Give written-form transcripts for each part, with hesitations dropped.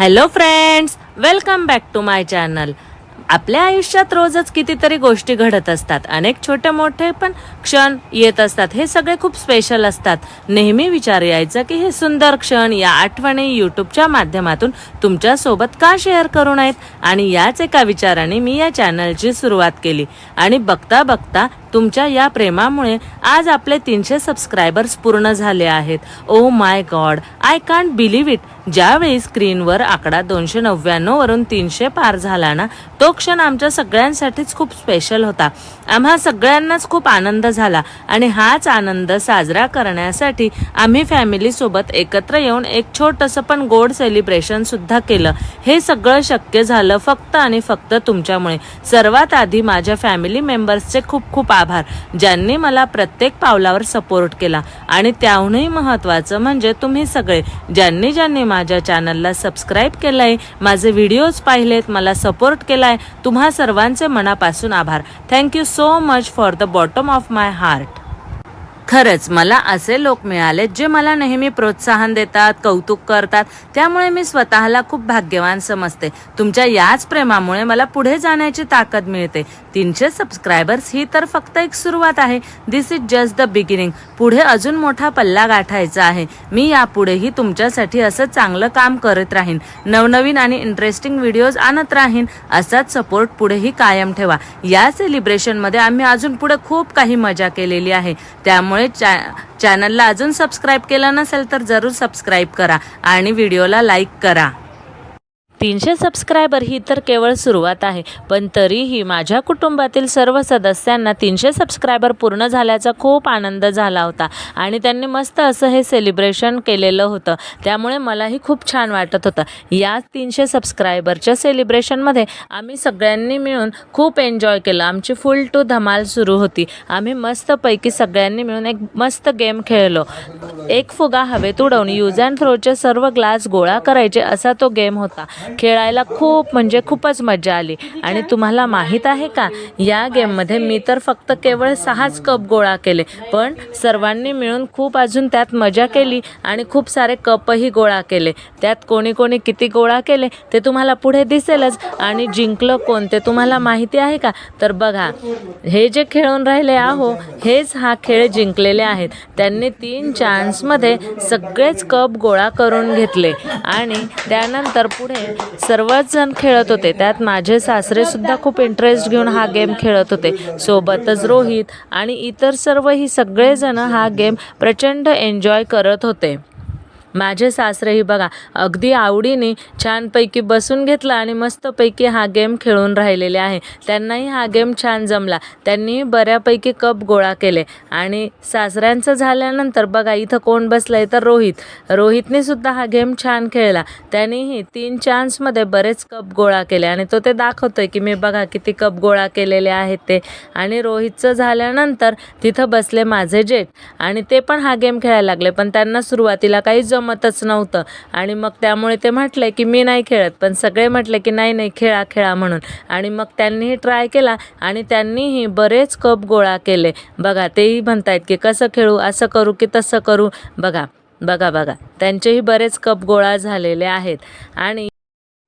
Hello friends, welcome back to my channel. आपल्या आयुष्यात रोजच कितीतरी गोष्टी घडत असतात. अनेक छोटे मोठे पण क्षण येत असतात. हे सगळे खूप स्पेशल असतात. नेहमी विचार यायचा की हे सुंदर क्षण, या आठवणी यूट्यूबच्या माध्यमातून तुमच्या सोबत का शेअर करू नयेत. आणि याच एका विचाराने मी या चॅनलची सुरुवात केली. आणि बघता बघता तुमच्या या प्रेमामुळे आज आपले 300 सबस्क्रायबर्स पूर्ण झाले आहेत. Oh my God, I can't believe it. ज्यावेळी स्क्रीनवर आकडा 299 वरून 300 पार झाला ना, तो क्षण आमच्या सगळ्यांसाठीच खूप स्पेशल होता. आम्हा सगळ्यांनाच खूप आनंद झाला आणि हाच आनंद साजरा करण्यासाठी आम्ही फॅमिली सोबत एकत्र येऊन एक छोटंसं पण गोड सेलिब्रेशन सुद्धा केलं. हे सगळं शक्य झालं फक्त आणि फक्त तुमच्यामुळे. सर्वात आधी माझ्या फॅमिली मेंबर्सचे खूप खूप आभार, ज्यांनी मला प्रत्येक पावलावर सपोर्ट केला. आणि त्याहूनही महत्त्वाचं म्हणजे तुम्ही सगळे ज्यांनी माझ्या चॅनलला सबस्क्राईब केलंय, माझे व्हिडिओज पाहिलेत, मला सपोर्ट केलाय, तुम्हा सर्वांचे मनापासून आभार. Thank you so much for the bottom of my heart. खरंच मला असे लोक मिळाले जे मला नेहमी प्रोत्साहन देतात, कौतुक करतात. त्यामुळे मी स्वतःला खूप भाग्यवान समजते. तुमच्या याच प्रेमामुळे मला पुढे जाण्याची ताकद मिळते. 300 सबस्क्रायबर्स ही तर फक्त एक सुरुवात आहे. दिस इज जस्ट द बिगिनिंग. पुढे अजून मोठा पल्ला गाठायचा आहे. मी यापुढेही तुमच्यासाठी असं चांगलं काम करत राहीन. नवनवीन आणि इंटरेस्टिंग व्हिडिओज आणत राहीन. असाच सपोर्ट पुढेही कायम ठेवा. या सेलिब्रेशनमध्ये आम्ही अजून पुढे खूप काही मजा केलेली आहे. त्यामुळे चॅनलला अजून सबस्क्राईब केलं नसेल तर जरूर सबस्क्राईब करा आणि व्हिडिओला लाईक करा. 300 सबस्क्रायबर ही तर केवळ सुरुवात आहे, पण तरीही माझ्या कुटुंबातील सर्व सदस्यांना 300 सबस्क्रायबर पूर्ण झाल्याचा खूप आनंद झाला होता आणि त्यांनी मस्त असं हे सेलिब्रेशन केलेलं होतं. त्यामुळे मलाही खूप छान वाटत होतं. या 300 सबस्क्रायबरच्या सेलिब्रेशनमध्ये आम्ही सगळ्यांनी मिळून खूप एन्जॉय केलं. आमची फुल टू धमाल सुरू होती. आम्ही मस्तपैकी सगळ्यांनी मिळून एक मस्त गेम खेळलो. एक फुगा हवेत उडवून यूज अँड थ्रोचे सर्व ग्लास गोळा करायचे असा तो गेम होता. खेळायला खूपच मजा आली. आणि तुम्हाला माहीत आहे का, या गेममध्ये मी तर फक्त केवळ 6च कप गोळा केले, पण सर्वांनी मिळून खूप अजून त्यात मजा केली आणि खूप सारे कपही गोळा केले. त्यात कोणी कोणी किती गोळा केले ते तुम्हाला पुढे दिसेलच. आणि जिंकलं कोण ते तुम्हाला माहिती आहे का? तर बघा, हे जे खेळून राहिले आहो हेच हा खेळ जिंकलेले आहेत. त्यांनी 3 चान्समध्ये सगळेच कप गोळा करून घेतले आणि त्यानंतर पुढे सर्वच जण खेळत होते. त्यात माझे सासरे सुद्धा खूप इंटरेस्ट घेऊन हा गेम खेळत होते. सोबतच रोहित आणि इतर सर्वही सगळेजण हा गेम प्रचंड एन्जॉय करत होते. माझे सासरेही बघा अगदी आवडीने छानपैकी बसून घेतला आणि मस्तपैकी हा गेम खेळून राहिलेले आहे. त्यांनाही हा गेम छान जमला. त्यांनी बऱ्यापैकी कप गोळा केले. आणि सासऱ्यांचं झाल्यानंतर बघा इथं कोण बसलंय तर रोहितने सुद्धा हा गेम छान खेळला. त्यांनीही 3 चान्समध्ये बरेच कप गोळा केले आणि तो ते दाखवतोय की मी बघा किती कप गोळा केलेले आहेत ते. आणि रोहितचं झाल्यानंतर तिथं बसले माझे जेठ आणि ते पण हा गेम खेळायला लागले, पण त्यांना सुरुवातीला काही जमतच नव्हतं. आणि मग त्यामुळे ते म्हटले की मी नाही खेळत, पण सगळे म्हटले की नाही खेळा म्हणून. आणि मग त्यांनीही ट्राय केला आणि त्यांनीही बरेच कप गोळा केले. बघा तेही म्हणतायत की कसं खेळू, असं करू की तसं करू. बघा त्यांचेही बरेच कप गोळा झालेले आहेत. आणि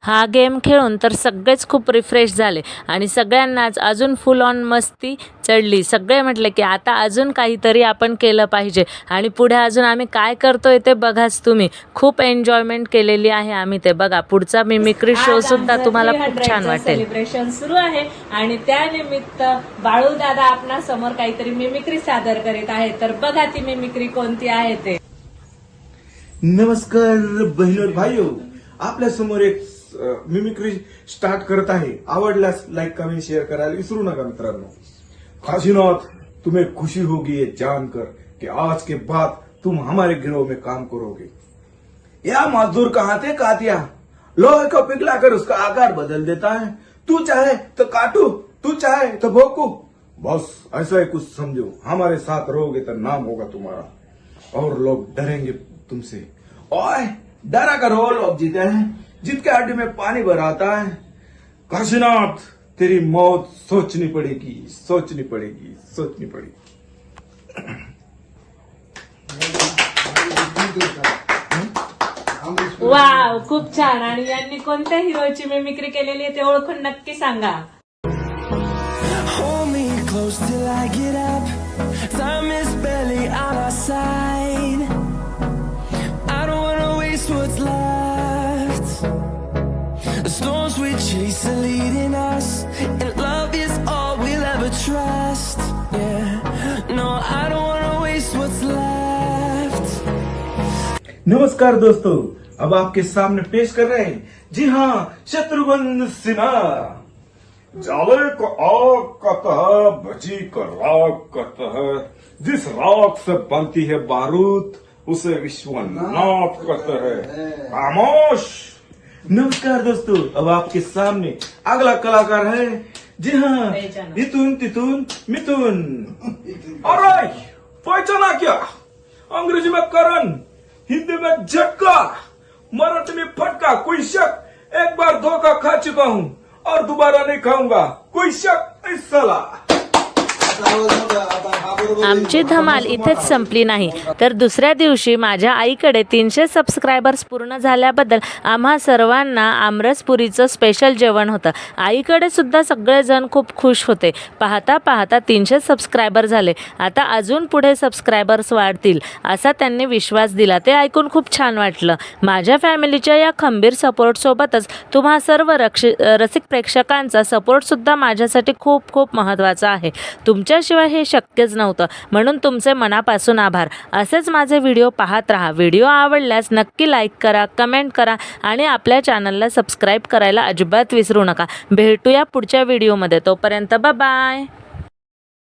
हा गेम खेळून तर सगळेच खूप रिफ्रेश झाले आणि सगळ्यांनाच अजून फुल ऑन मस्ती चढली. सगळे म्हटले की आता अजून काहीतरी आपण केलं पाहिजे आणि पुढे अजून आम्ही काय करतोय ते बघाच तुम्ही. खूप एन्जॉयमेंट केलेली आहे आम्ही. ते बघा पुढचा मिमिक्री शो सुद्धा तुम्हाला खूप छान वाटेल. सेलिब्रेशन सुरू आहे आणि त्यानिमित्त बाळू दादा आपणा समोर काहीतरी मिमिक्री सादर करीत आहे. तर बघा ती मिमिक्री कोणती आहे ते. नमस्कार बहिणो भाईयो, आपल्या समोर एक मिमिक्री स्टार्ट करत आहे. आवडल्यास लाईक कमेंट शेअर करायला विसरू नका मित्रांनो. काशीनाथ, तुम्हें खुशी होगी ये जानकर कि आज के बाद तुम हमारे गिरोह में काम करोगे. यह मजदूर कहाँ थे कातिया, लोहे को पिघलाकर उसका आकार बदल देता है. तू चाहे तो काटू, तू चाहे तो भोंकू. बस ऐसा ही कुछ समझो. हमारे साथ रहोगे तो नाम होगा तुम्हारा और लोग डरेंगे तुमसे. ओए डरा करो, लोग जीते हैं. जिनके हड्डी में पानी भरा आता है. काशीनाथ, तेरी मौत सोचनी पड़ेगी. वाव, खूप छान. आणि यांनी कोणत्या हिरोची मिमिक्री केलेली आहे ते ओळखून नक्की सांगा. Hold me close till I get up. Time is barely on our side. I don't wanna waste what's left. The storms we chase are leading us, and love is all we'll ever trust. Yeah, no, I don't wanna waste what's left. नमस्कार दोस्तों, अब आपके सामने पेश कर रहे हैं, जी हाँ, शत्रुघ्न सिन्हा। जाले को आग कहता है, भजी को राग कहता है, जिस राग से बनती है बारूद उसे विश्वनाथ कहते हैं। खामोश। नमस्कार दोस्तों, अब आपके सामने अगला कलाकार है, जी हाँ, इतुन तितुन मिथुन। अरे पहचाना क्या? अंग्रेजी में करण, हिंदी में झटका, मराठी में फटका। कोई शक? एक बार धोखा खा चुका हूँ और दोबारा नहीं खाऊंगा। कोई शक? इस साला। आमची धमाल इथेच संपली नाही, तर दुसऱ्या दिवशी माझ्या आईकडे 300 सबस्क्रायबर्स पूर्ण झाल्याबद्दल आम्हा सर्वांना आमरसपुरीचं स्पेशल जेवण होतं. आईकडे सुद्धा सगळेजण खूप खुश होते. पाहता पाहता 300 सबस्क्रायबर झाले. आता अजून पुढे सबस्क्रायबर्स वाढतील असा त्यांनी विश्वास दिला. ते ऐकून खूप छान वाटलं. माझ्या फॅमिलीच्या या खंबीर सपोर्टसोबतच तुम्हा सर्व रसिक प्रेक्षकांचा सपोर्टसुद्धा माझ्यासाठी खूप खूप महत्त्वाचा आहे. तुमच्याशिवाय हे शक्यच नव्हतं, म्हणून तुमचे मनापासून आभार. असेच माझे व्हिडिओ पाहत राहा. व्हिडिओ आवडल्यास नक्की लाईक करा, कमेंट करा आणि आपल्या चॅनलला सबस्क्राईब करायला अजिबात विसरू नका. भेटूया पुढच्या व्हिडिओमध्ये. तोपर्यंत बाय.